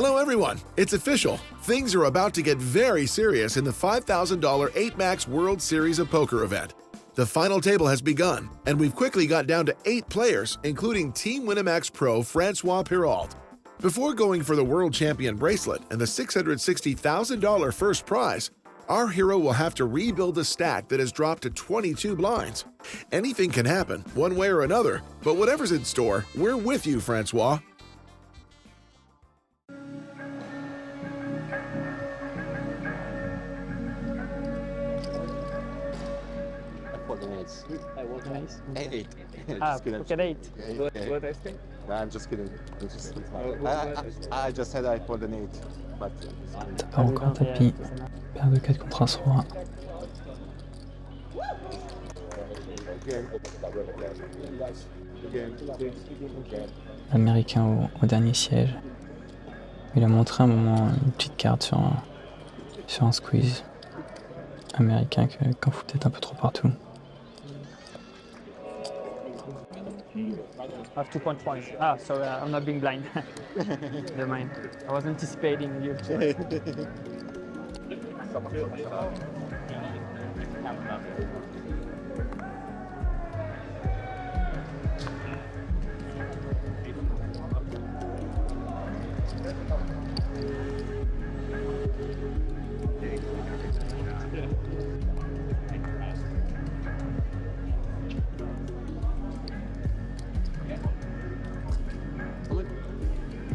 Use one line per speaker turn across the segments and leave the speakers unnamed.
Hello, everyone. It's official. Things are about to get very serious in the $5,000 8 Max World Series of Poker event. The final table has begun, and we've quickly got down to 8 players, including Team Winamax Pro Francois Perrault. Before going for the World Champion bracelet and the $660,000 first prize, our hero will have to rebuild a stack that has dropped to 22 blinds. Anything can happen, one way or another, but whatever's in store, we're with you, Francois.
Eight.
Look at 8.
What I think? No, I'm just kidding. I just said I pulled an 8. But...
Ça part encore tapis. Paire de 4 contre As roi. L'américain au dernier siège. Il a montré un moment une petite carte sur un squeeze. Américain qu'en fout peut-être un peu trop partout.
I have 2 points. Sorry, I'm not being blind. Never mind. I was anticipating you.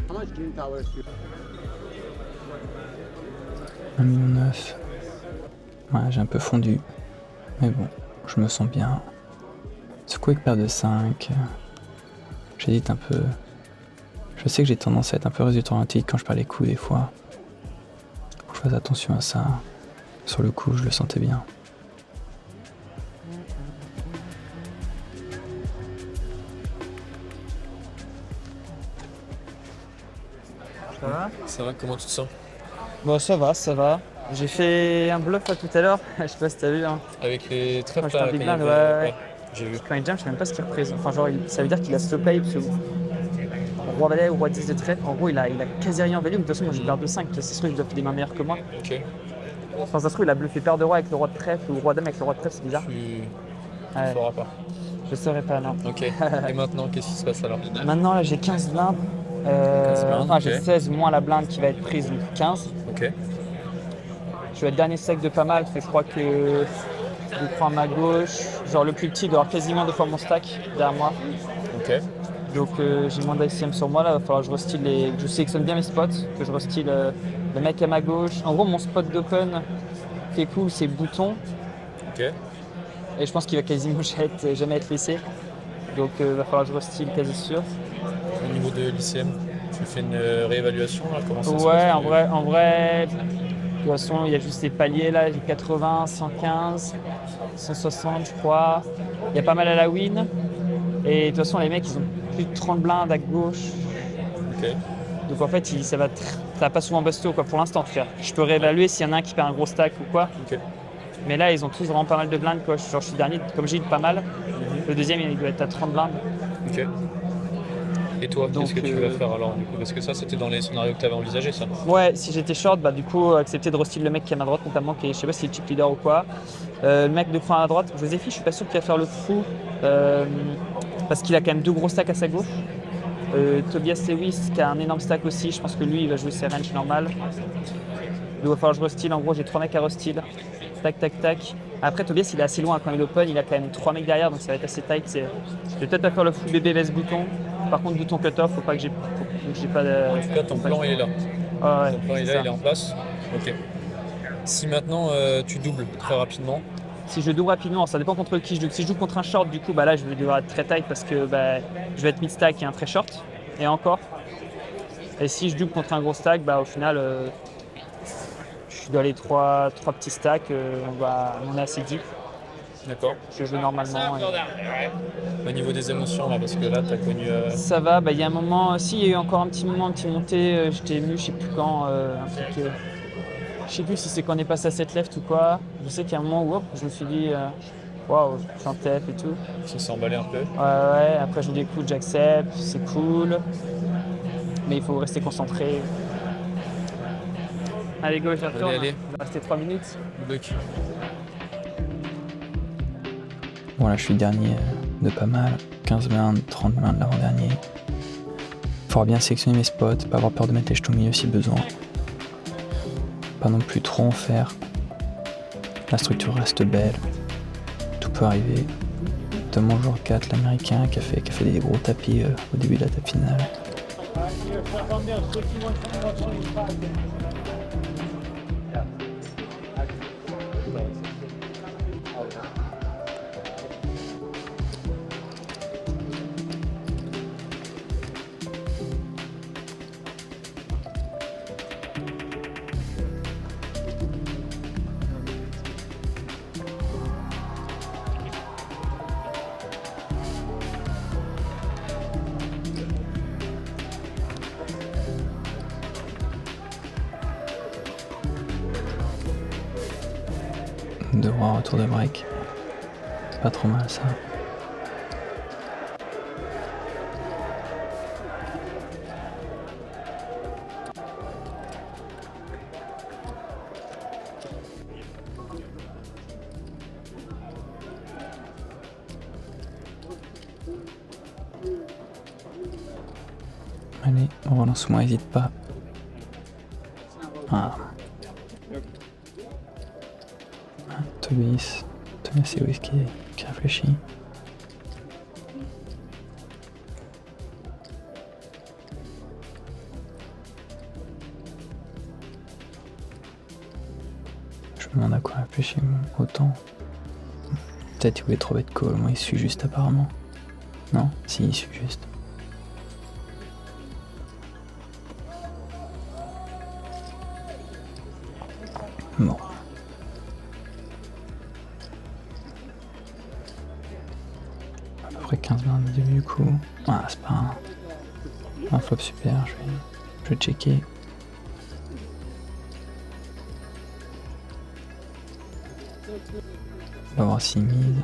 How much green towers do you...
1,9 million. Ouais, j'ai un peu fondu. Mais bon, je me sens bien. Ce coup avec paire de 5. J'hésite un peu. Je sais que j'ai tendance à être un peu résultat orienté quand je perds les coups des fois. Faut que je fasse attention à ça. Sur le coup, je le sentais bien.
Ça va?
Ça va, comment tu te sens?
Bon, ça va. J'ai fait un bluff là tout à l'heure, je sais pas si t'as vu. Hein.
Avec les trèfles
Quand
là,
j'étais
quand
en
il y
big blind,
avait-
ouais.
J'ai vu.
Quand il jam, je sais même pas ce qu'il représente. Enfin, genre, ça veut dire qu'il a slow play, parce que roi valet ou roi 10 de trèfle, en gros, il a quasi rien en value. De toute façon, moi j'ai paire de 5, c'est sûr qu'il doit faire des mains meilleures que moi.
Ok.
Enfin, ça se trouve, il a bluffé paire de roi avec le roi de trèfle ou roi dame avec le roi de trèfle, c'est bizarre.
Tu
Ouais.
sauras pas.
Je saurais pas, non.
Ok. Et maintenant, qu'est-ce qui se passe alors?
Maintenant, là, j'ai 15 blindes.
15 blindes,
Enfin, j'ai
ok.
16 moins la blinde qui va être prise, donc 15.
Ok.
Je vais être dernier stack de pas mal, parce que je crois que je prends à ma gauche. Genre, le plus petit doit avoir quasiment 2 fois mon stack derrière moi.
Ok.
Donc, j'ai moins d'ICM sur moi là. Il va falloir que je restyle je sélectionne bien mes spots, que je restyle le mec à ma gauche. En gros, mon spot d'open qui est cool, c'est bouton.
Ok.
Et je pense qu'il va quasiment jamais être laissé. Donc, il va falloir que je restyle quasi sûr.
Au niveau de l'ICM, tu fais une réévaluation là? Comment ça se passe?
Ouais, en vrai, de toute façon, il y a juste les paliers là, j'ai 80, 115, 160 je crois. Il y a pas mal à la win. Et de toute façon, les mecs, ils ont plus de 30 blindes à gauche.
Ok.
Donc en fait, ça va pas souvent busto quoi, pour l'instant en tout cas. Je peux réévaluer s'il y en a un qui perd un gros stack ou quoi.
Ok.
Mais là, ils ont tous vraiment pas mal de blindes quoi. Genre, je suis dernier, comme j'ai dit, pas mal. Le deuxième, il doit être à 30 blindes.
Ok. Et toi,
Donc,
qu'est-ce que tu vas faire alors du coup? Parce que ça, c'était dans les scénarios que tu avais envisagé, ça.
Ouais, si j'étais short, bah du coup, accepter de restyle le mec qui est à ma droite, notamment, qui est, je sais pas si c'est le chip leader ou quoi. Le mec de fin à droite, Joséphie, je suis pas sûr qu'il va faire le fou, parce qu'il a quand même 2 gros stacks à sa gauche. Tobias Lewis, qui a un énorme stack aussi, je pense que lui, il va jouer ses ranges normales. Il va falloir que je restyle, en gros, j'ai 3 mecs à restyle. Tac, tac, tac. Après, Tobias, il est assez loin quand il open, il a quand même 3 mecs derrière, donc ça va être assez tight. Je vais peut-être pas faire le full bébé vs bouton. Par contre, bouton cut-off, faut pas que j'ai pas de.
En tout cas, ton plan, il est là.
Ah ouais,
Ton plan, il est
c'est
là,
ça.
il est en place. Ok. Si maintenant, tu doubles très rapidement,
Si je double rapidement, ça dépend contre qui je joue. Si je joue contre un short, du coup, bah là, je vais devoir être très tight parce que bah, je vais être mid-stack et un très short. Et encore. Et si je double contre un gros stack, bah au final, je suis dans les trois petits stacks. On est assez deep.
d'accord.
Je joue normalement.
Au niveau des émotions, là, parce que là, tu as connu.
Ça va, bah il y a un moment, si il y a eu encore un petit moment, une petite montée, j'étais ému, je sais plus quand, un truc, je sais plus si c'est quand on est passé à cette left ou quoi. Je sais qu'il y a un moment où hop, je me suis dit, waouh, je suis en TF et tout.
Ça s'est emballé un peu.
Ouais, après je me dis écoute, j'accepte, c'est cool, mais il faut rester concentré. Allez, go, je retourne.
allez.
Il va rester 3 minutes.
Buck.
Bon là je suis dernier de pas mal. 15 blindes, 30 blindes l'avant-dernier. Faudra bien sélectionner mes spots, pas avoir peur de mettre les jetons au milieu si besoin. Pas non plus trop en faire. La structure reste belle. Tout peut arriver. Notamment le joueur 4, l'américain, qui a fait des gros tapis au début de la table finale. De roi, retour de break. Pas trop mal ça. Allez, relance-moi, hésite pas. Ah. Tobias c'est Lewis qui réfléchit. Je me demande à quoi réfléchir autant. Peut-être il voulait trop être call, moi il suit juste apparemment. Non? Si, il suit juste. Bon. À peu près 15 minutes de début du coup. Ah, c'est pas un flop super, je vais checker. On va voir si mise.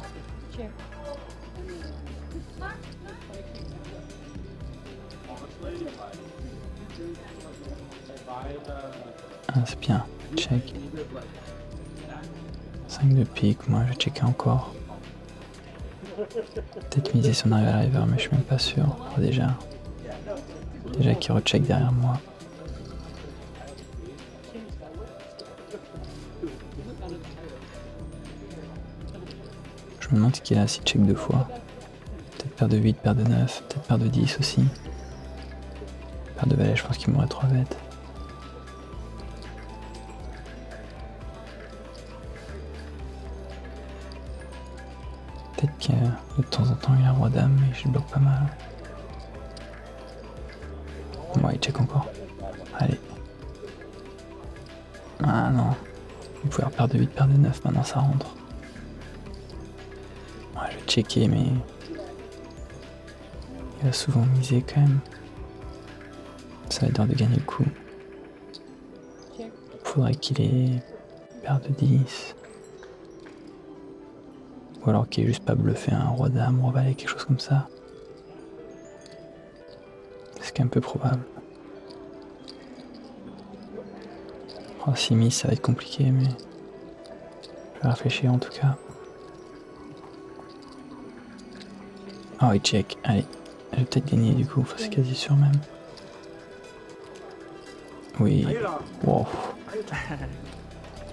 Ah, c'est bien, check. 5 de pique, moi je vais checker encore. Peut-être miser si on arrive à la river, mais je suis même pas sûr. Oh, déjà qu'il recheck derrière moi. Je me demande ce qu'il a s'il check 2 fois. Peut-être paire de 8, paire de 9, peut-être paire de 10 aussi. Paire de valet, je pense qu'il m'aurait 3 bêtes. Peut-être que de temps en temps il a roi dame, mais je le bloque pas mal. Bon, il check encore. Allez. Ah non. Il pouvait avoir paire de 8, paire de 9, maintenant ça rentre. Ouais, je vais checker, mais il a souvent misé quand même. Ça va être dur de gagner le coup. Faudrait qu'il ait paire de 10. Ou alors qu'il ait juste pas bluffé un roi dame, roi valet, quelque chose comme ça. C'est ce qui est un peu probable. Oh, si mise, ça va être compliqué, mais je vais réfléchir en tout cas. Oh, il check. Allez, je vais peut-être gagner du coup, c'est quasi sûr même. Oui. Wow.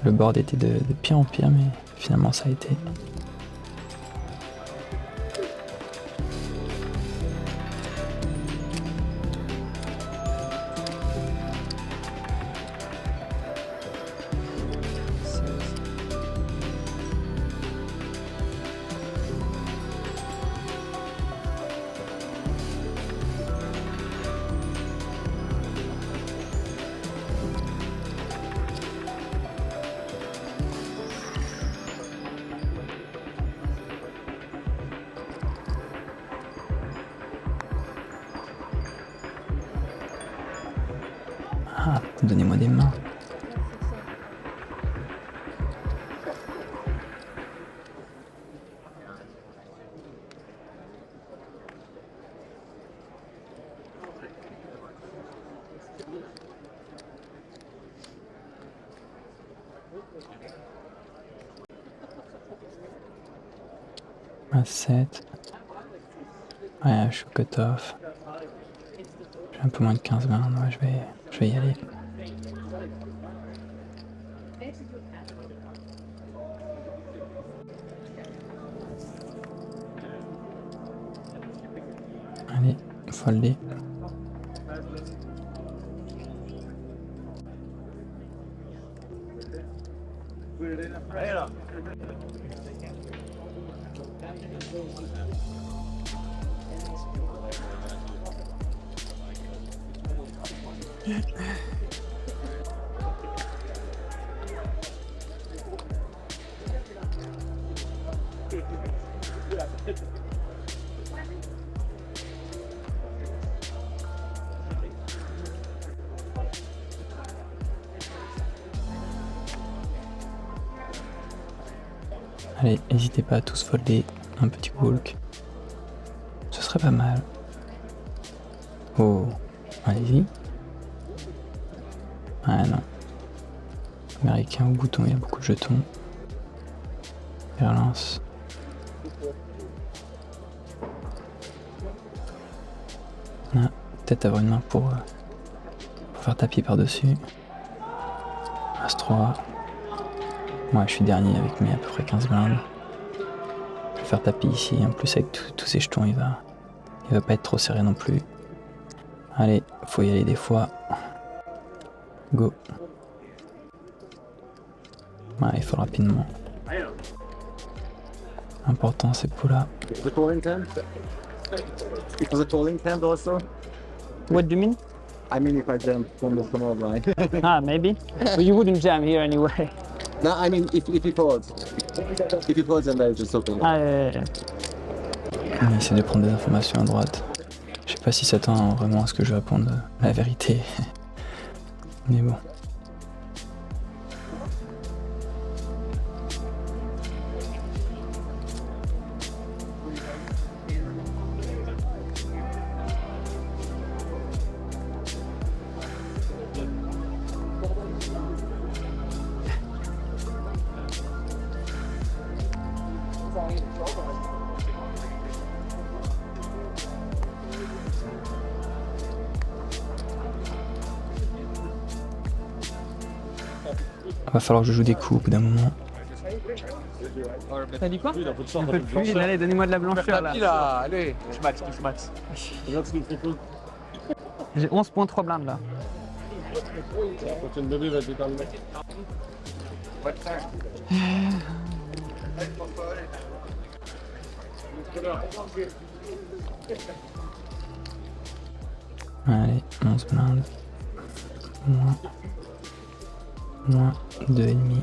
Le board était de pire en pire, mais finalement ça a été. Ah, donnez-moi des mains. À 7. Ouais, je suis cut-off. J'ai un peu moins de 15 blindes, ouais, je vais y aller. Allez, folder. Allez, n'hésitez pas à tous folder un petit walk. Ce serait pas mal. Oh, allez-y. Ah non. Américain au bouton, il y a beaucoup de jetons. Relance. Ah, peut-être avoir une main pour faire tapis par-dessus. As-3. Moi je suis dernier avec mes à peu près 15 blindes. Je vais faire tapis ici. En plus avec tous ces jetons, il va pas être trop serré non plus. Allez, faut y aller des fois. Go. Ouais, il faut rapidement. Important ces pots-là.
The calling tent? It was a calling tent also?
What do you mean?
I mean if I jump from the small line.
Ah, maybe. But you wouldn't jam here anyway.
No, I mean if he falls. If he falls then I just open it.
Ah, yeah.
On essaie de prendre des informations à droite. Je sais pas si ça tend vraiment à ce que je réponde la vérité. Mais bon. Va falloir que je joue des coups au bout d'un moment.
T'as dit quoi? Un peu de fluide, allez, donnez-moi de la blancheur là.
Allez, je max.
J'ai 11.3 blindes là.
Allez, 11 blindes. Moins 2,5.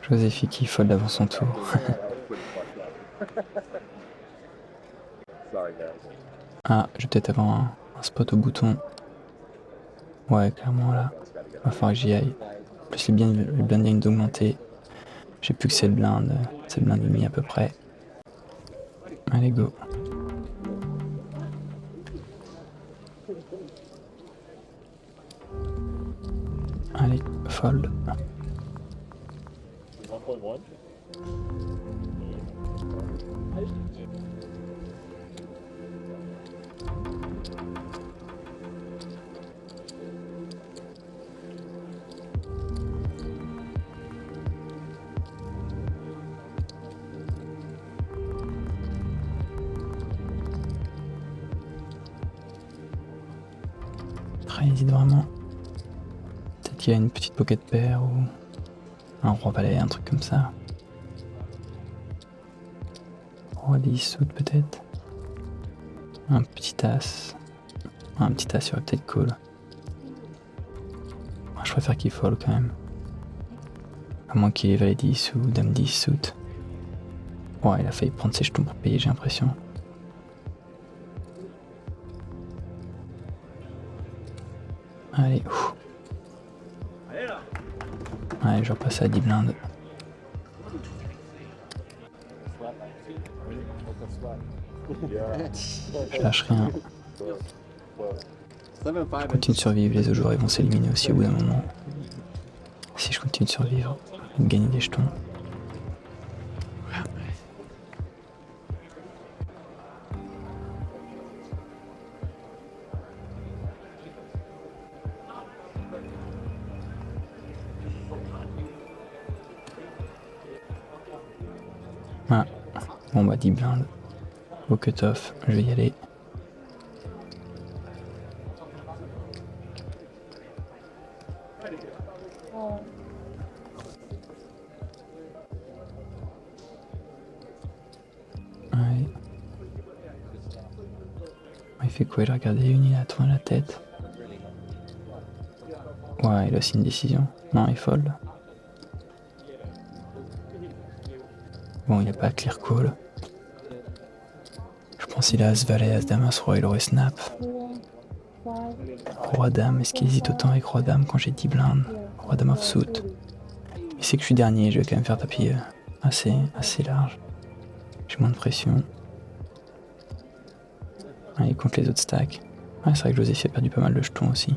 Joséphie qui fold avant son tour. Ah, je vais peut-être avoir un spot au bouton. Ouais, clairement là. Va falloir que j'y aille. En plus, les blindes viennent d'augmenter. J'ai plus que 7 blindes et demi à peu près. Allez, go. Allez, fold. Il hésite vraiment. Peut-être qu'il y a une petite pocket paire ou un roi valet, un truc comme ça. Roi 10 soude peut-être. Un petit as. Un petit as serait peut-être cool. Moi, je préfère qu'il fold quand même. À moins qu'il ait valet 10 ou dame 10 soude. Ouais, il a failli prendre ses jetons pour payer, j'ai l'impression. Allez, ouf. Allez, je repasse à 10 blindes. Je lâche rien. Je continue de survivre, les autres joueurs ils vont s'éliminer aussi au bout d'un moment. Si je continue de survivre, et de gagner des jetons. Ah, bon bah 10 blindes. Au cut-off, je vais y aller. Ouais. Il fait quoi? Il a regardé une, il a tourné la tête. Ouais, il a aussi une décision. Non, il fold. Bon, il n'y a pas clear call. Je pense qu'il a As-Valet, As-Dame, As-Roi, il aurait snap. Roi-Dame, est-ce qu'il hésite autant avec Roi-Dame quand j'ai 10 blindes? Roi-Dame off-suit. Il sait que je suis dernier, je vais quand même faire tapis assez large. J'ai moins de pression. Ouais, il compte les autres stacks. Ouais, c'est vrai que Joséph a perdu pas mal de jetons aussi.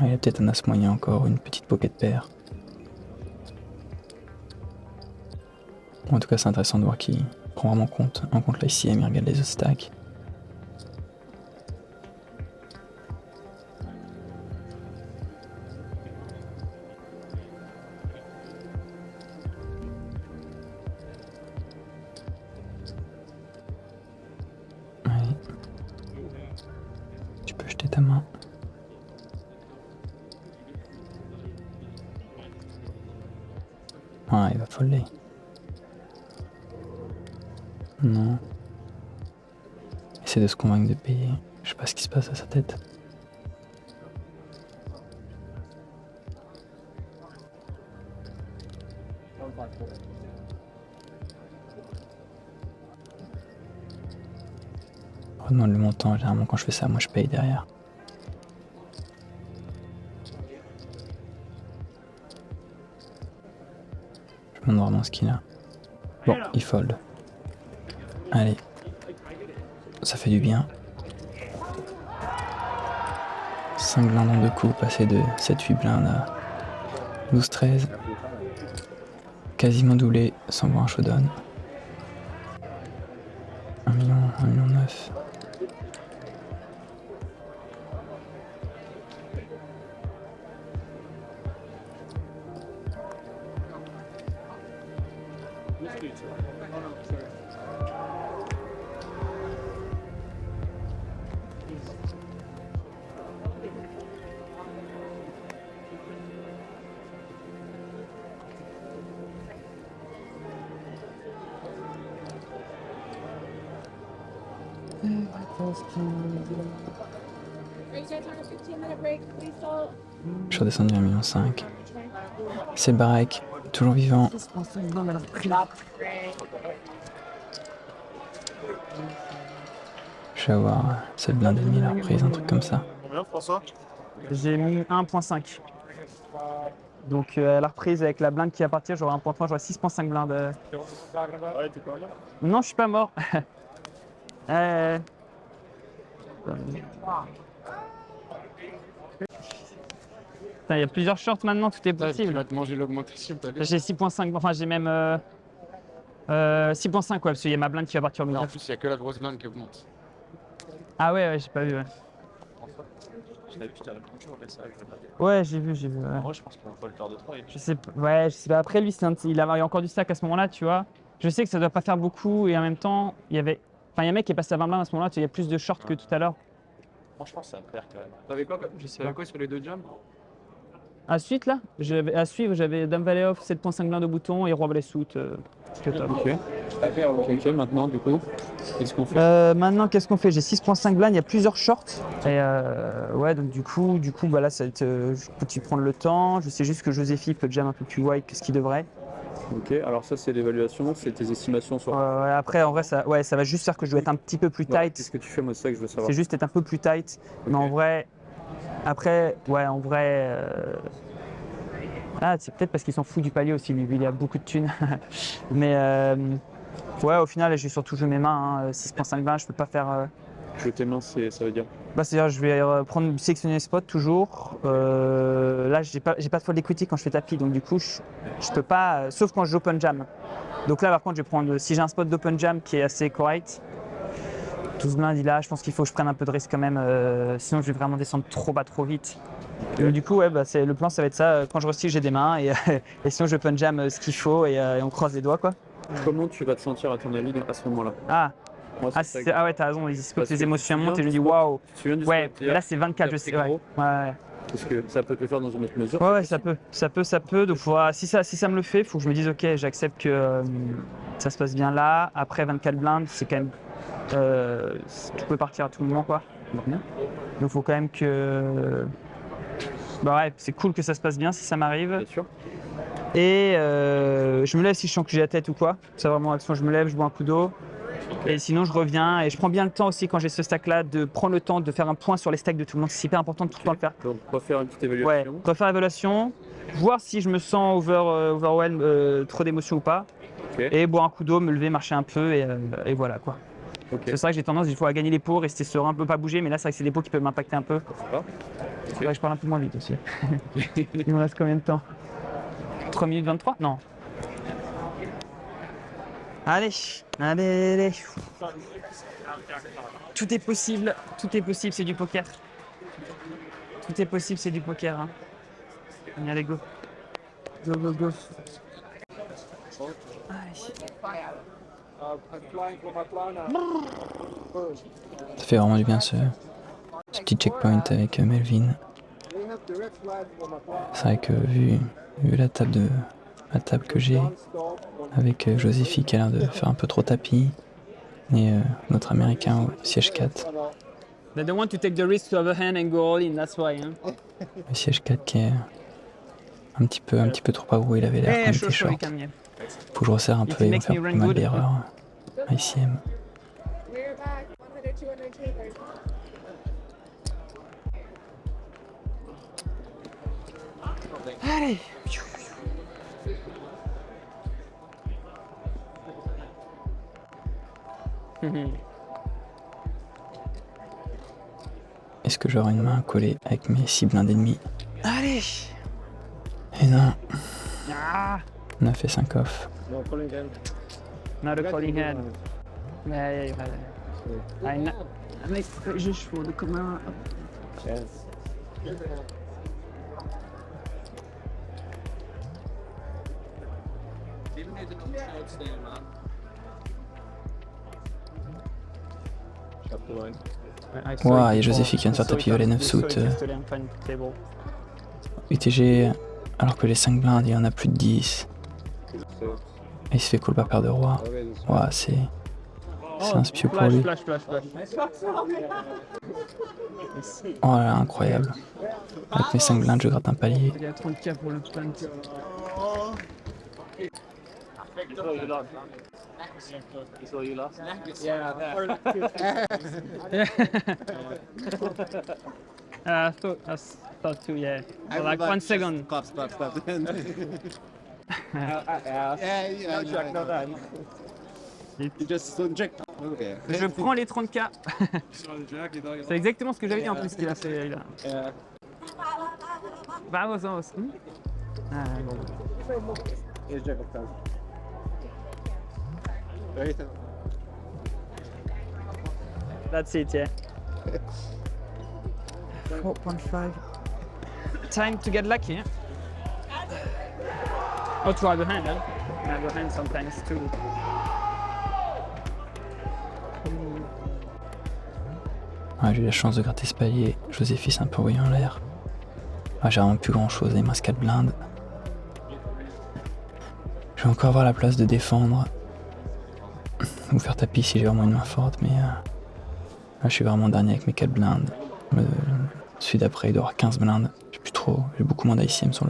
Ouais, il a peut-être un as moyen encore, une petite pocket paire. En tout cas, c'est intéressant de voir qu'il prend vraiment en compte l'ICM, il regarde les autres stacks. Ouais. Tu peux jeter ta main. Ah, il va folder. Non. Essaie de se convaincre de payer. Je sais pas ce qui se passe à sa tête. Redemande le montant. Généralement, quand je fais ça, moi je paye derrière. Je me demande vraiment ce qu'il a. Bon, il fold. Allez, ça fait du bien. 5 blindes en 2 coups, passer de 7-8 blindes à 12-13. Quasiment doublé sans voir un showdown. 1 million 9. Je suis redescendu à 1,5 million. C'est Barek, toujours vivant. Je vais avoir cette blinde et demie la reprise, un truc comme ça.
Combien, François?
J'ai mis 1.5. Donc à la reprise avec la blinde qui va partir, j'aurai 1.3, j'aurai 6.5 blindes.
Ouais, t'es pas là?
Non, je suis pas mort. Il y a plusieurs shorts maintenant, tout est
Tu
possible.
vas te manger l'augmentation, t'as vu?
J'ai 6.5, enfin j'ai même 6.5 ouais, parce qu'il y a ma blinde qui va partir au
Mais
milieu.
en plus, il n'y a que la grosse blinde qui augmente.
Ah ouais, j'ai pas vu. Ouais,
Je t'ai répondu au message.
ouais j'ai vu. Ouais.
En vrai, je pense qu'on peut le faire de 3.
Je sais pas. Après lui, il avait encore du stack à ce moment-là, tu vois. Je sais que ça doit pas faire beaucoup et en même temps, il y a un mec qui est passé à 20 blindes à ce moment-là, il y a plus de shorts que tout à l'heure.
Moi, je pense que ça me perd quand même.
T'avais quoi, quoi sur les deux jams?
À suite là, à suivre, j'avais Dame Valet off, 7.5 blindes au bouton et Roi Valet suit.
Ok, maintenant, du coup, qu'est-ce qu'on fait?
Maintenant, qu'est-ce qu'on fait? J'ai 6.5 blindes, il y a plusieurs shorts. Et ouais, donc du coup bah là, ça va être, je peux prendre le temps. Je sais juste que Joséphie peut jam un peu plus wide que ce qu'il devrait.
Ok, alors ça, c'est l'évaluation, c'est tes estimations sur.
Ouais, après, en vrai, ça va juste faire que je dois être un petit peu plus tight.
Qu'est-ce que tu fais? Moi, c'est ça que je veux savoir.
C'est juste être un peu plus tight. Mais en vrai, après, ouais, en vrai, Ah, c'est peut-être parce qu'ils s'en foutent du palier aussi, lui, il a beaucoup de thunes. Mais ouais, au final, j'ai surtout joué mes mains. Hein. 6.5-20, je peux pas faire.
Jouer tes mains, ça veut dire.
Bah, c'est-à-dire, je vais sélectionner les spots toujours. Là, j'ai pas de fold equity quand je fais tapis, donc du coup, je peux pas, sauf quand je joue open jam. Donc là, par contre, je vais prendre, si j'ai un spot d'open jam qui est assez correct, 12 blindes, là, je pense qu'il faut que je prenne un peu de risque quand même, sinon je vais vraiment descendre trop bas, trop vite. Donc, du coup, ouais, bah, le plan, ça va être ça. Quand je restyle, j'ai des mains, et, et sinon, je open jam ce qu'il faut, et on croise les doigts, quoi.
Comment tu vas te sentir à ton avis à ce moment-là?
Ah,
Moi,
ah ouais, t'as raison,
Parce
les
que
émotions
tu
montent, et je me dis,
viens du
waouh.
Tu viens du
Ouais,
spot,
mais là, c'est 24, je sais, ouais.
gros,
Ouais.
Parce que ça peut te le faire dans une autre mesure.
Ouais, ça peut. Donc, si ça me le fait, il faut que je me dise, ok, j'accepte que ça se passe bien là. Après 24 blindes, c'est quand même. Tu peux partir à tout moment, quoi. Donc, il faut quand même que. Bah ouais, c'est cool que ça se passe bien si ça m'arrive.
Bien sûr.
Et je me lève si je sens que j'ai la tête ou quoi. C'est vraiment action, je me lève, je bois un coup d'eau. Et sinon, je reviens et je prends bien le temps aussi quand j'ai ce stack-là de prendre le temps de faire un point sur les stacks de tout le monde. C'est hyper important de tout le temps le faire.
Donc, refaire une petite
Ouais,
évaluation.
refaire l'évaluation, voir si je me sens overwhelm, trop d'émotions ou pas.
Ok.
Et boire un coup d'eau, me lever, marcher un peu et voilà quoi.
Ok.
C'est vrai que j'ai tendance des fois à gagner les pots, rester serein, un peu pas bouger, mais là c'est vrai que c'est des pots qui peuvent m'impacter un peu.
Ah.
C'est vrai que je parle un peu moins vite aussi. Il me reste combien de temps? 3 minutes 23? Non. Allez. Tout est possible, c'est du poker. Tout est possible, c'est du poker. Hein. Allez, go. Go.
Ça fait vraiment du bien ce petit checkpoint avec Melvin. C'est vrai que vu la table que j'ai avec Joséphi qui a l'air de faire un peu trop tapis et notre américain au siège 4.
They don't want to take the risk to overhand and go all in, that's why. Hein.
Le siège 4 qui est un petit peu trop agro, il avait l'air quand il était short. Faut que je resserre un peu et on faire pas mal d'erreurs. ICM.
Allez.
Est-ce que j'aurai une main collée avec mes 6 blindes ennemis?
Allez.
Et non,
Ah.
on a fait 5 off.
Not a calling hand. Ouais. Mec, je chaud de comment.
Ouah, il y a Joséphi qui vient de faire tapis valet 9 suit. UTG, alors que les 5 blindes, il y en a plus de 10. Et il se fait call pas paire de roi. Ouah, c'est un spion pour lui.
Flash.
Oh là là, incroyable. Avec mes 5 blindes, je gratte un palier.
Il y a 30K pour le punt. I thought too, yeah. For like 1 second.
Stop.
Je prends les 30K. C'est exactement ce que j'avais dit en plus qu'il a fait. Vamos. Ah, bon. That's it, yeah. 4.5. Time to get lucky. Or to have a hand, huh? Have a hand sometimes too.
Ouais, j'ai eu la chance de gratter ce palier. Joséphi s'est un peu envoyé en l'air. Ouais, j'ai vraiment plus grand chose, il me reste 4 blindes. Je vais encore avoir la place de défendre. Ou faire tapis si j'ai vraiment une main forte, mais là je suis vraiment dernier avec mes 4 blindes. Celui d'après il doit avoir 15 blindes. J'ai plus trop, j'ai beaucoup moins d'ICM sur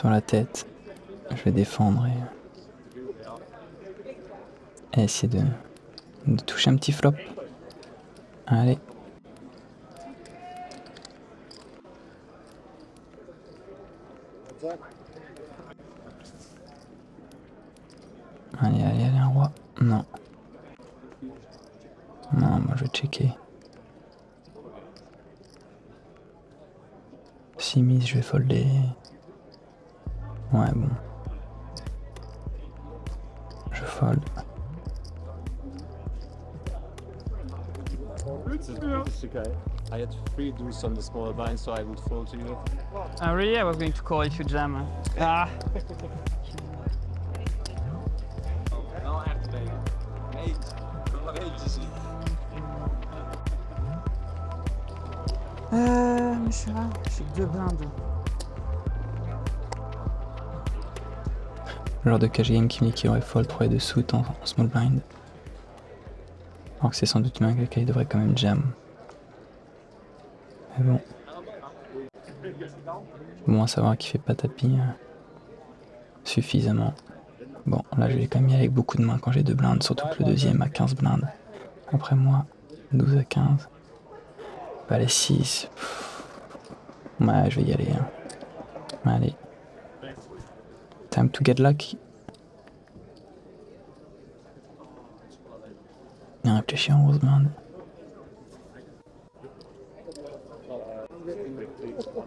la tête. Je vais défendre et essayer de toucher un petit flop. Allez. Allez, allez, allez, un roi. Non. Non, moi je vais checker. 6 mises, je vais folder. Ouais, bon. Je fold.
It's okay. I had 3 deuce on the smaller blind, so I would fold to you.
Really? I was going to call if you jam. Ah. Mais je suis là, j'ai que 2 blindes.
Le genre de cash game qui me dit qu'il aurait fold 3 et 2 suit en small blind. Alors que c'est sans doute une main avec laquelle il devrait quand même jam. Mais bon. Bon à savoir qu'il fait pas tapis suffisamment. Bon, là je vais quand même y aller avec beaucoup de mains quand j'ai 2 blindes, surtout que le deuxième a 15 blindes. Après moi, 12 à 15. Bah les 6. Ouais, je vais y aller. Allez. Time to get lucky. Bien réfléchir en rose blind.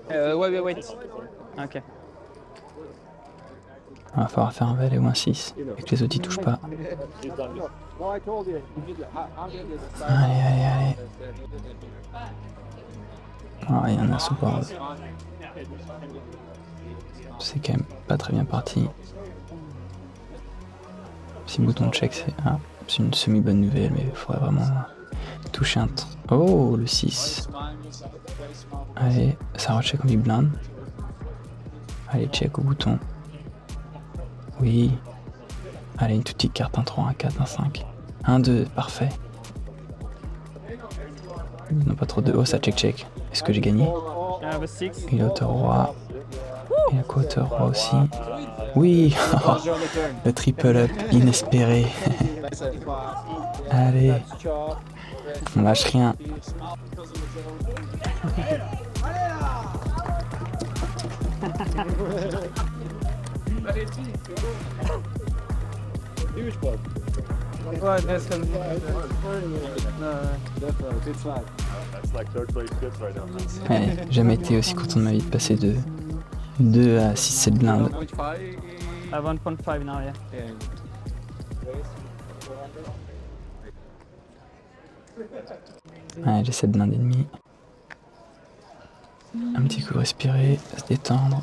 Wait. Ok.
Il va falloir faire un valet ou un 6 et que les autres y touchent pas. Allez. Ah, il y en a sous board. C'est quand même pas très bien parti. Si bouton de check, c'est une semi-bonne nouvelle, mais il faudrait vraiment toucher un temps. Oh, le 6. Allez, ça recheck en big blind. Allez, check au bouton. Oui. Allez, une toute petite carte, un 3, un 4, un 5. Un 2, parfait. Non, pas trop de... Oh, ça check. Est-ce que j'ai gagné? Il est hauteur roi. Et à quoi hauteur roi aussi? Oui. Le triple up inespéré. Allez. On lâche rien. Allez, jamais été aussi content de ma vie de passer de 2 à 6-7 blindes.
À 1.5 now, yeah.
Allez, j'ai 7 blindes et demi. Un petit coup respirer, se détendre.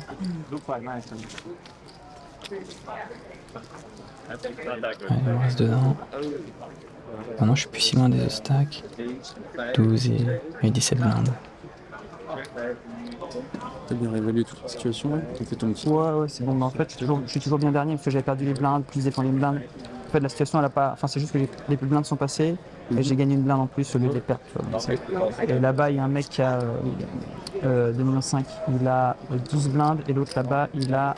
Allez, on reste dedans. Maintenant, je suis plus si loin des autres stacks. 12 et 17 blindes.
T'as bien réévalué toute la situation, ouais? T'as fait ton petit.
Ouais, c'est bon. Mais en fait, je suis toujours bien dernier parce que j'avais perdu les blindes, plus défendu les blindes. En fait, la situation, elle a pas. Enfin, c'est juste que les blindes sont passées et j'ai gagné une blinde en plus au lieu de les perdre. Et là-bas, il y a un mec qui a 2,5 millions. Il a 12 blindes et l'autre là-bas, il a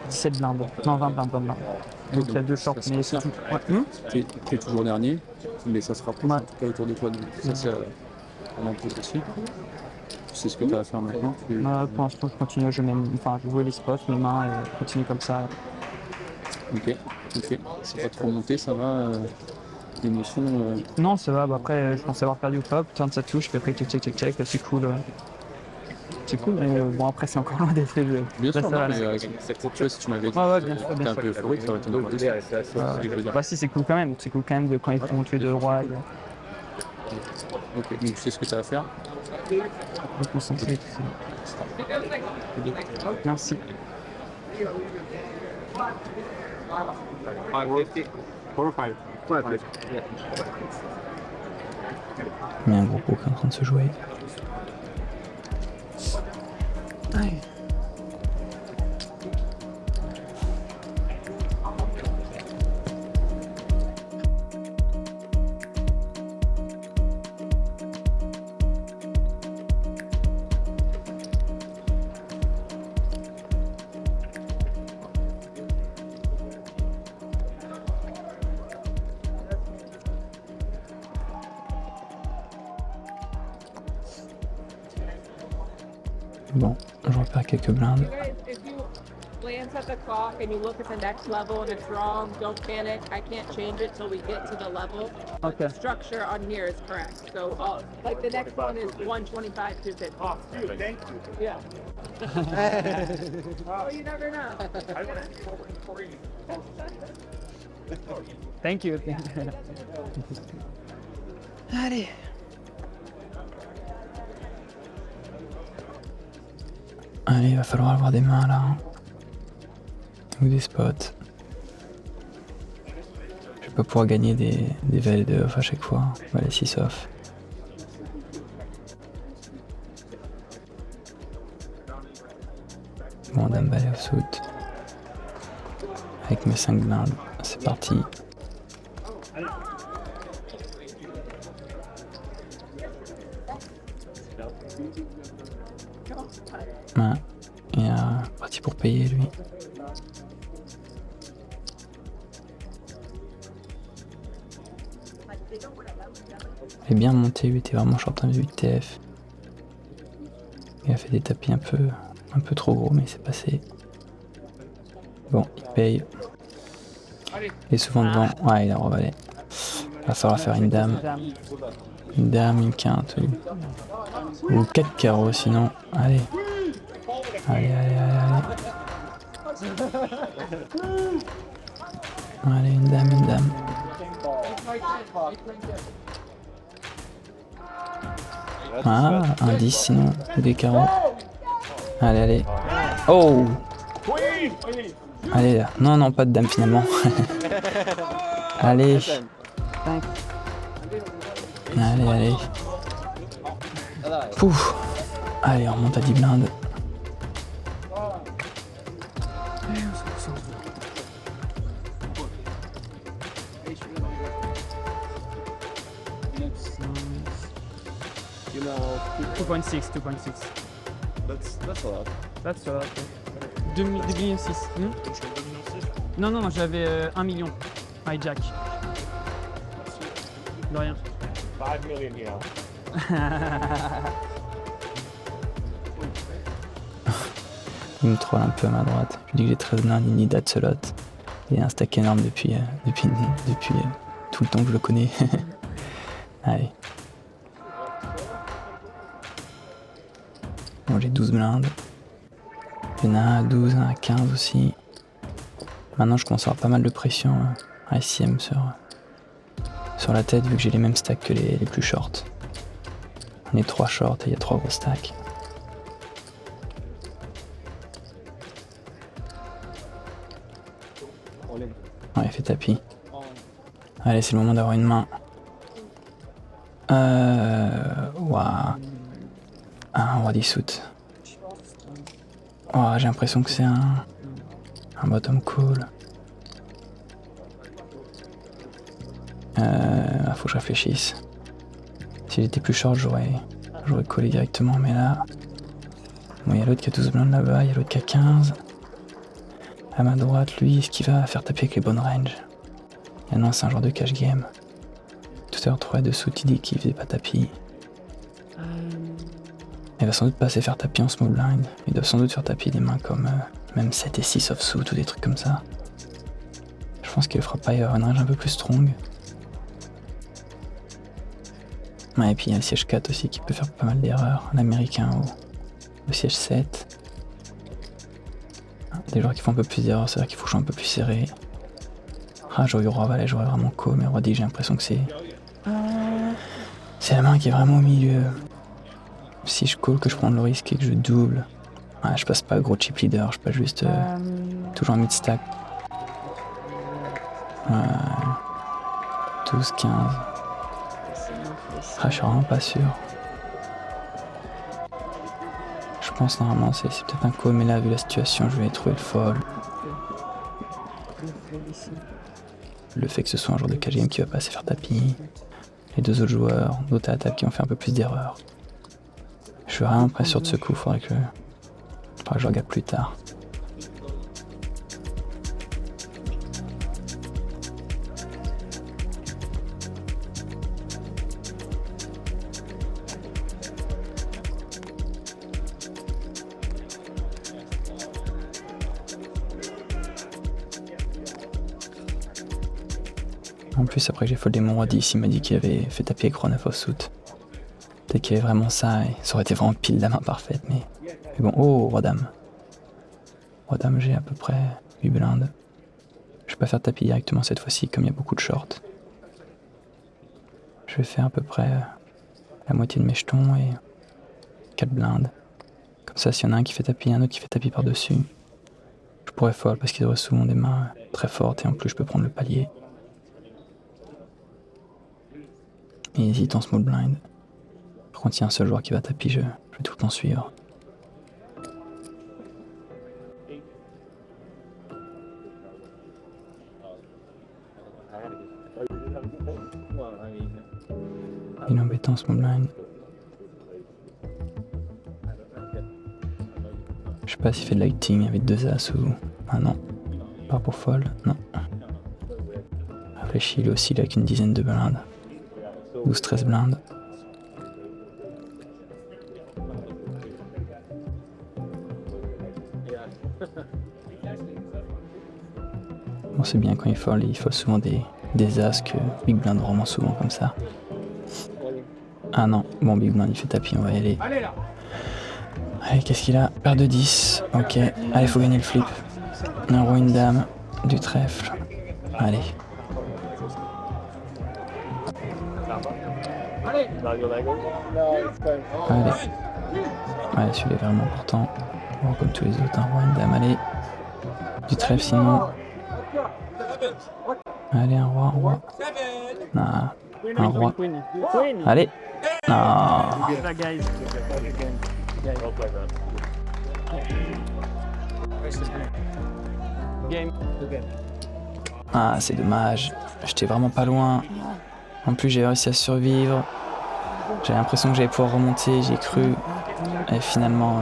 17 blindes. Non, 20 blindes. Donc il y a 2 shorts, mais c'est tout. Ouais.
T'es toujours dernier, mais ça sera pas
Ouais.
en tout cas autour de toi. Ça, c'est un peu aussi. Tu sais ce que tu vas faire maintenant.
Pour l'instant, je continue à jouer, jouer les spots, mes mains, et continuer comme ça.
Ok. C'est pas trop monté, ça va. L'émotion.
Non, ça va. Bah, après, je pense avoir perdu ou pas. Turn ça touche, puis après, check. C'est cool. C'est cool, mais bon, après, c'est encore loin d'être le jeu.
Bien sûr,
ça va,
mais cette chose, si tu m'avais dit
Ouais, bien sûr,
que t'es un peu euphorique, ça aurait été n'importe quoi.
Bah, si, c'est cool quand même. C'est cool quand même de quand ils font tuer 2 rois.
Ok, donc tu sais ce que tu vas faire.
Me concentrer. Merci.
Il y a un gros pot qui est en train de se jouer. Bon, je repère quelques blindes.
Guys, if you glance at the clock and you look at the next level and it's wrong, don't panic. I can't change it till we get to the level. But the structure on here is correct. So, like the next one is 125 to 50. Oh, dude, thank you. Yeah. Oh, you never know.
Thank you. Allez.
Allez, il va falloir avoir des mains là. Ou des spots. Je vais pas pouvoir gagner des VL de off à chaque fois. On va les 6 off. Bon, dame balai offsuit. Avec mes 5 blindes. C'est parti. Ouais, il est parti pour payer lui. Il est bien monté, lui était vraiment short 1,8 TF. Il a fait des tapis un peu trop gros, mais c'est passé. Bon, il paye. Il est souvent devant. Ouais, il a revalé. Il va falloir faire une dame. Une dame, une quinte, oui. Ou 4 carreaux sinon. Allez. Allez, allez, allez, allez. Allez, une dame, une dame. Ah, un 10 sinon. Ou des carreaux. Allez, allez. Oh! Allez là. Non, non, pas de dame finalement. Allez. Allez, allez. Pouf. Allez, on remonte à 10 blindes.
You know,
2.6.
that's a lot.
That's 2 millions 6. Non, non, j'avais 1 million. Hijack. De rien.
5 million here.
Il me troll un peu à ma droite. Je lui dis que j'ai 13 blindes, il need that slot. Il y a un stack énorme depuis tout le temps que je le connais. Allez. Bon, j'ai 12 blindes. Il y en a un à 12, un à 15 aussi. Maintenant, je commence à avoir pas mal de pression à ICM sur la tête, vu que j'ai les mêmes stacks que les plus shorts. On est 3 shorts et il y a 3 gros stacks. Ouais, il fait tapis. Allez, c'est le moment d'avoir une main. Waouh. Un roi dissoute. Oh, j'ai l'impression que c'est un bottom call. Faut que je réfléchisse. Si j'étais plus short, j'aurais collé directement, mais là... Bon, il y a l'autre qui a 12 blindes là-bas, il y a l'autre qui a 15. À ma droite, lui, est-ce qu'il va faire taper avec les bonnes ranges? Ah non, c'est un genre de cash game. Tout à l'heure, 3 de sous, il dit qu'il faisait pas tapis. Il va sans doute pas se faire tapis en small blind. Ils doivent sans doute faire tapis des mains comme même 7 et 6 offsuit ou des trucs comme ça. Je pense qu'il fera pas y avoir une range un peu plus strong. Ouais, et puis il y a le siège 4 aussi qui peut faire pas mal d'erreurs. L'américain au siège 7. Des joueurs qui font un peu plus d'erreurs, c'est-à-dire qu'il faut que je sois un peu plus serré. Ah, j'aurais eu roi valet, j'aurais vraiment call, mais roi 10, j'ai l'impression que c'est la main qui est vraiment au milieu. Si je call, que je prends le risque et que je double, ouais, je passe pas gros chip leader, je passe juste toujours un mid-stack. 12, 15. Ah, je suis vraiment pas sûr. Je pense normalement c'est peut-être un call, mais là vu la situation je vais trouver le fold. Le fait que ce soit un joueur de cash game qui va pas se faire tapis. Les deux autres joueurs, d'autres à la table qui ont fait un peu plus d'erreurs. Je suis vraiment pas sûr de ce coup, faudrait que je regarde plus tard. En plus, après que j'ai foldé mon roi 10, il m'a dit qu'il avait fait taper écran 9 offsuit. Peut-être qu'il y avait vraiment ça, et ça aurait été vraiment pile la main parfaite, mais bon. Oh, roi dame. Roi dame, j'ai à peu près 8 blindes. Je vais pas faire tapis directement cette fois-ci, comme il y a beaucoup de shorts. Je vais faire à peu près la moitié de mes jetons et 4 blindes. Comme ça, s'il y en a un qui fait tapis, un autre qui fait tapis par-dessus, je pourrais fold parce qu'ils auraient souvent des mains très fortes et en plus je peux prendre le palier. Et il hésite en small blind. Par contre, il y a un seul joueur qui va tapis, je vais tout le temps suivre. Il est embêtant small blind. Je sais pas s'il fait de lighting avec 2 as ou... Ah non, pas pour fold, non. Réfléchis, il oscille avec une dizaine de blindes. 12-13 blindes. Bon, c'est bien quand il faut souvent des as que Big Blind vraiment souvent comme ça. Ah non, bon Big Blind il fait tapis, on va y aller. Allez, qu'est-ce qu'il a? Paire de 10, ok. Allez, faut gagner le flip. Un roi, une dame, du trèfle. Allez. Allez. Ouais, celui-là est vraiment important. Bon, comme tous les autres, un roi, une dame, allez. Du trèfle sinon. Allez, un roi. Non, un roi. Allez. Non. Ah, c'est dommage. J'étais vraiment pas loin. En plus, j'ai réussi à survivre. J'avais l'impression que j'allais pouvoir remonter, j'y ai cru. Et finalement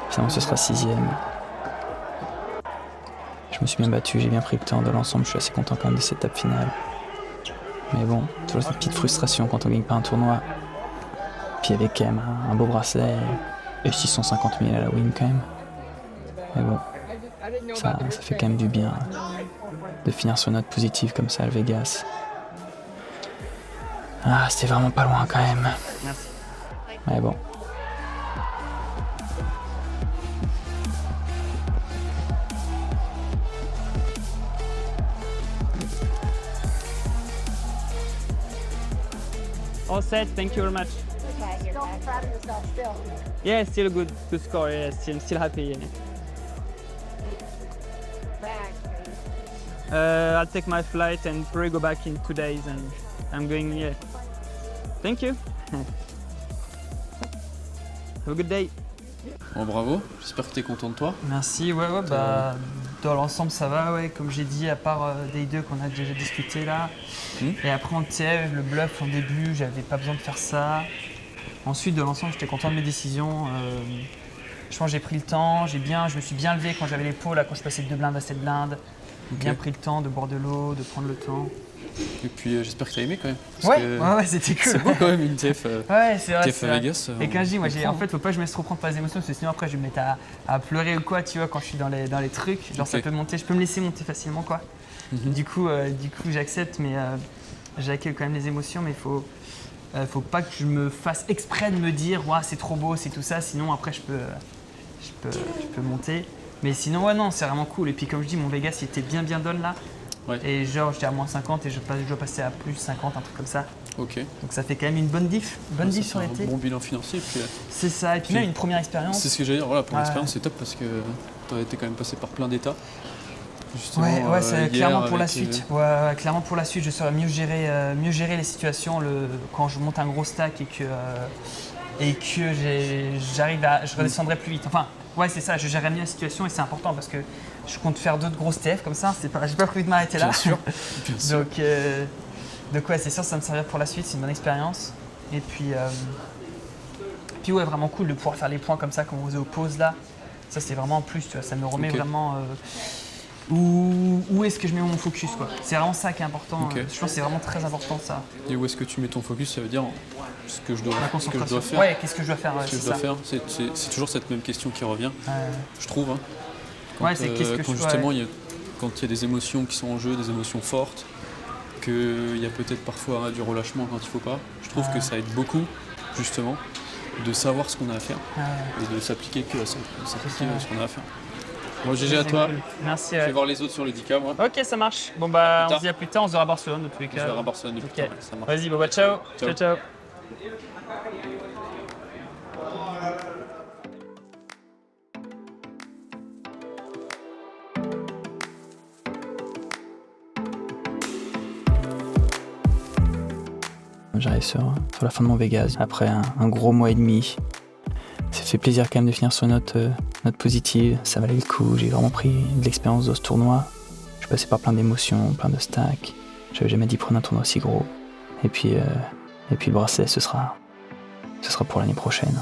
ce sera 6ème. Je me suis bien battu, j'ai bien pris le temps de l'ensemble. Je suis assez content quand même de cette étape finale. Mais bon, toujours cette petite frustration quand on gagne pas un tournoi. Puis avec quand même un beau bracelet et 650 000 à la win quand même. Mais bon, ça fait quand même du bien de finir sur une note positive comme ça à Vegas. Ah, c'était vraiment pas loin quand même. Mais bon.
All set, thank you very much.
You're still proud of yourself still.
Yeah, still good score. Yeah, still happy. Yeah. I'll take my flight and probably go back in 2 days, and I'm going. Yeah. Thank you. Have a good day.
Bon, bravo, j'espère que tu es content de toi.
Merci, ouais, bah dans l'ensemble ça va, ouais, comme j'ai dit, à part Day 2 qu'on a déjà discuté là. Et après on tient le bluff en début, j'avais pas besoin de faire ça. Ensuite de l'ensemble j'étais content de mes décisions. Je pense que j'ai pris le temps, je me suis bien levé quand j'avais l'épaule, là quand je passais de 2 blindes à 7 blindes. Bien pris le temps de boire de l'eau, de prendre le temps.
Et puis j'espère que tu as aimé quand même.
Ouais, c'était cool.
C'est beau quand même une TF,
ouais, c'est vrai,
TF à Vegas.
Et quand je dis, moi, en fait, faut pas que je me laisse trop prendre par les émotions, parce que sinon après je vais me mettre à pleurer ou quoi, tu vois, quand je suis dans les trucs. Genre ça peut monter, je peux me laisser monter facilement, quoi. Du coup j'accepte, mais j'accueille quand même les émotions, mais faut pas que je me fasse exprès de me dire, ouais, c'est trop beau, c'est tout ça, sinon après je peux monter. Mais sinon, ouais, non, c'est vraiment cool. Et puis, comme je dis, mon Vegas, il était bien down là.
Ouais.
Et genre, j'étais à moins 50 et je dois passer à plus 50, un truc comme ça.
Ok.
Donc, ça fait quand même une bonne diff. Bonne diff sur l'été.
Un bon bilan financier.
C'est ça. Et puis, même une première expérience.
C'est ce que j'allais dire. Voilà, pour l'expérience, c'est top parce que tu as été quand même passé par plein d'étapes.
Justement, ouais, c'est clairement pour la suite. Ouais, clairement pour la suite, je saurais mieux gérer les situations quand je monte un gros stack et que je redescendrai plus vite. Enfin, ouais, c'est ça, je gérerai mieux la situation et c'est important parce que je compte faire d'autres grosses TF comme ça. J'ai pas prévu de m'arrêter là.
Bien sûr.
Donc ouais, c'est sûr, ça me servira pour la suite, c'est une bonne expérience. Et puis ouais, vraiment cool de pouvoir faire les points comme ça, comme on faisait aux pauses là. Ça, c'est vraiment en plus, tu vois, ça me remet vraiment où est-ce que je mets mon focus, quoi. C'est vraiment ça qui est important. Je pense que c'est vraiment très important ça.
Et où est-ce que tu mets ton focus, ça veut dire ce que je dois faire.
Ouais, qu'est-ce que je dois faire,
c'est toujours cette même question qui revient, je trouve. Hein.
Ouais, c'est qu'est-ce que
quand justement, quand il y a des émotions qui sont en jeu, des émotions fortes, qu'il y a peut-être parfois du relâchement quand il faut pas. Je trouve que ça aide beaucoup, justement, de savoir ce qu'on a à faire et de s'appliquer que à ça, s'appliquer ce qu'on a à faire. Bon, GG à toi.
Merci.
Je vais voir les autres sur le 10K, moi.
Ok, ça marche. Bon, bah, on se dit à plus tard. On se verra à Barcelone, de tous les
Je
cas.
vais à Barcelone.
Ok.
Putain, ouais, ça marche.
Vas-y, bon, bah, ciao.
Ciao.
Ciao, ciao.
J'arrive sur la fin de mon Vegas, après un gros mois et demi. Ça fait plaisir quand même de finir sur une note positive, ça valait le coup, j'ai vraiment pris de l'expérience dans ce tournoi. Je suis passé par plein d'émotions, plein de stacks. J'avais jamais dit prendre un tournoi aussi gros. Et puis le bracelet, ce sera pour l'année prochaine.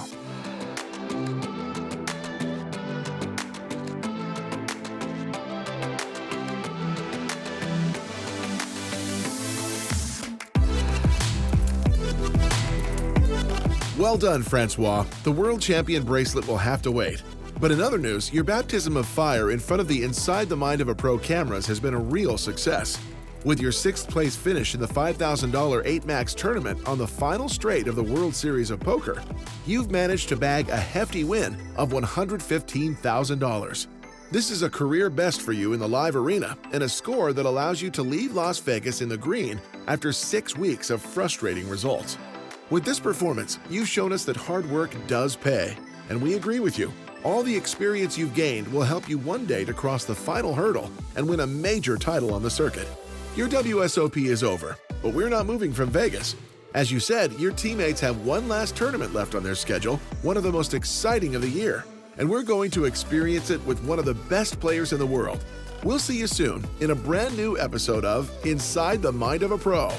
Well done, Francois. The World Champion bracelet will have to wait. But in other news, your baptism of fire in front of the Inside the Mind of a Pro cameras has been a real success. With your 6th place finish in the $5,000 8 Max tournament on the final straight of the World Series of Poker, you've managed to bag a hefty win of $115,000. This is a career best for you in the live arena and a score that allows you to leave Las Vegas in the green after 6 weeks of frustrating results. With this performance, you've shown us that hard work does pay, and we agree with you. All the experience you've gained will help you one day to cross the final hurdle and win a major title on the circuit. Your WSOP is over, but we're not moving from Vegas. As you said, your teammates have one last tournament left on their schedule, one of the most exciting of the year, and we're going to experience it with one of the best players in the world. We'll see you soon in a brand new episode of Inside the Mind of a Pro.